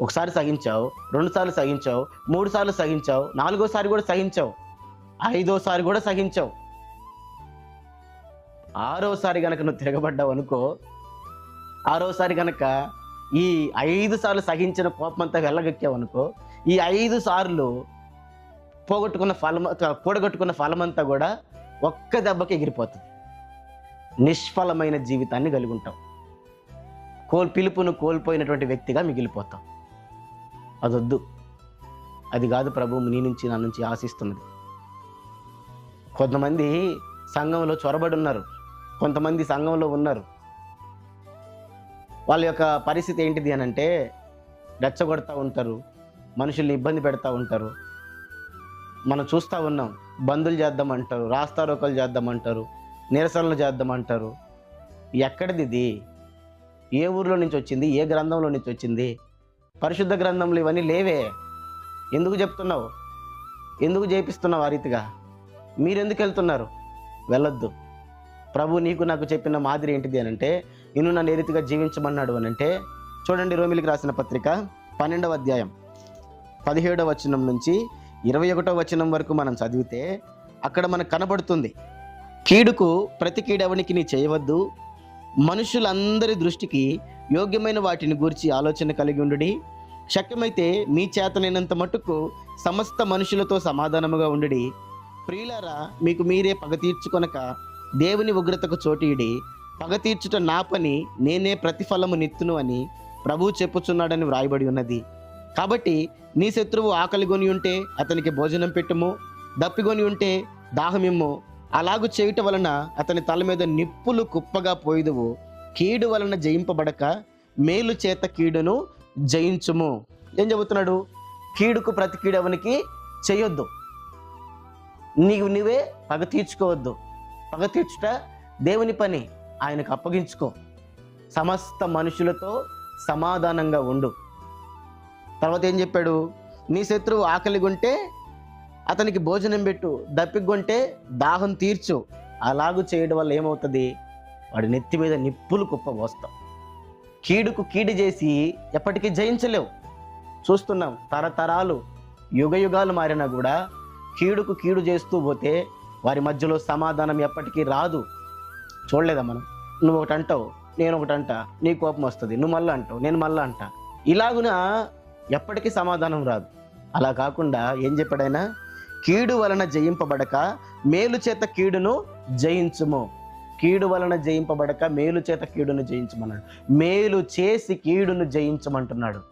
ఒకసారి సహించావు, 2 సార్లు సహించావు, 3 సార్లు సహించావు, 4గోసారి కూడా సహించావు, 5ఓసారి కూడా సహించావు. 6ఓసారి గనక నువ్వు తిరగబడ్డావు అనుకో, 6ఓసారి గనక ఈ 5 సార్లు సహించిన కోపమంతా వెళ్ళగక్కావు అనుకో, ఈ 5 సార్లు కూడగట్టుకున్న ఫలమంతా కూడా ఒక్క దెబ్బకి ఎగిరిపోతుంది. నిష్ఫలమైన జీవితాన్ని కలిగి ఉంటావు. పిలుపును కోల్పోయినటువంటి వ్యక్తిగా మిగిలిపోతావు. అదొద్దు. అది కాదు ప్రభువు నీ నుంచి నా నుంచి ఆశిస్తున్నది. కొంతమంది సంఘంలో చొరబడి ఉన్నారు, కొంతమంది సంఘంలో ఉన్నారు. వాళ్ళ యొక్క పరిస్థితి ఏంటిది అని అంటే, రెచ్చగొడతా ఉంటారు, మనుషుల్ని ఇబ్బంది పెడతా ఉంటారు. మనం చూస్తూ ఉన్నాం. బంధులు చేద్దామంటారు, రాస్తారోకలు చేద్దామంటారు, నిరసనలు చేద్దామంటారు. ఎక్కడిది ఇది? ఏ ఊరిలో నుంచి వచ్చింది? ఏ గ్రంథంలో నుంచి వచ్చింది? పరిశుద్ధ గ్రంథంలో ఇవన్నీ లేవే. ఎందుకు చెప్తున్నావు? ఎందుకు చేపిస్తున్నావు ఆ రీతిగా? మీరెందుకు వెళ్తున్నారు? వెళ్ళొద్దు. ప్రభు నీకు నాకు చెప్పిన మాదిరి ఏంటిది అని అంటే, నిన్ను నన్ను ఏ రీతిగా జీవించమన్నాడు అని అంటే, చూడండి, రోమిలికి రాసిన పత్రిక 12వ అధ్యాయం 17వ వచనం నుంచి 21వ వచనం వరకు మనం చదివితే అక్కడ మనకు కనబడుతుంది, కీడుకు ప్రతి కీడెవనికి నీ చేయవద్దు, మనుషులందరి దృష్టికి యోగ్యమైన వాటిని గూర్చి ఆలోచన కలిగి ఉండుడి, శక్యమైతే మీ చేతనైనంత మట్టుకు సమస్త మనుషులతో సమాధానముగా ఉండుడి. ప్రియులారా, మీకు మీరే పగ తీర్చుకొనక దేవుని ఉగ్రతకు చోటీడి, పగ తీర్చుట నా పని, నేనే ప్రతిఫలము నిత్తును అని ప్రభువు చెప్పుచున్నాడని వ్రాయబడి ఉన్నది. కాబట్టి నీ శత్రువు ఆకలిగొని ఉంటే అతనికి భోజనం పెట్టుము, దప్పిగొని ఉంటే దాహమిమ్ము. అలాగు చేయుట వలన అతని తల మీద నిప్పులు కుప్పగా పోయిదువు. కీడు వలన జయింపబడక మేలు చేత కీడును జయించుము. ఏం చెబుతున్నాడు? కీడుకు ప్రతి కీడెవనికి చేయొద్దు. నువ్వే పగ తీర్చుకోవద్దు. పగ తీర్చుట దేవుని పని, ఆయనకు అప్పగించుకో. సమస్త మనుషులతో సమాధానంగా ఉండు. తర్వాత ఏం చెప్పాడు? నీ శత్రువు ఆకలిగొంటే అతనికి భోజనం పెట్టు, దప్పిగొంటే దాహం తీర్చు. అలాగూ చేయడం వల్ల ఏమవుతుంది? వాడి నెత్తి మీద నిప్పులు కుప్ప పోస్తాం. కీడుకు కీడు చేసి ఎప్పటికీ జయించలేవు. చూస్తున్నాం, తరతరాలు యుగాలు మారినా కూడా కీడుకు కీడు చేస్తూ పోతే వారి మధ్యలో సమాధానం ఎప్పటికీ రాదు. చూడలేదా మనం? నువ్వు ఒకటి అంటావు, నేను ఒకటి అంటా, నీ కోపం వస్తుంది, నువ్వు మళ్ళీ అంటావు, నేను మళ్ళీ అంటా. ఇలాగున ఎప్పటికీ సమాధానం రాదు. అలా కాకుండా ఏం చెప్పాడైనా? కీడు వలన జయింపబడక మేలు చేత కీడును జయించుము. కీడు వలన జయింపబడక మేలు చేత కీడును జయించమన్నాడు. మేలు చేసి కీడును జయించమంటున్నాడు.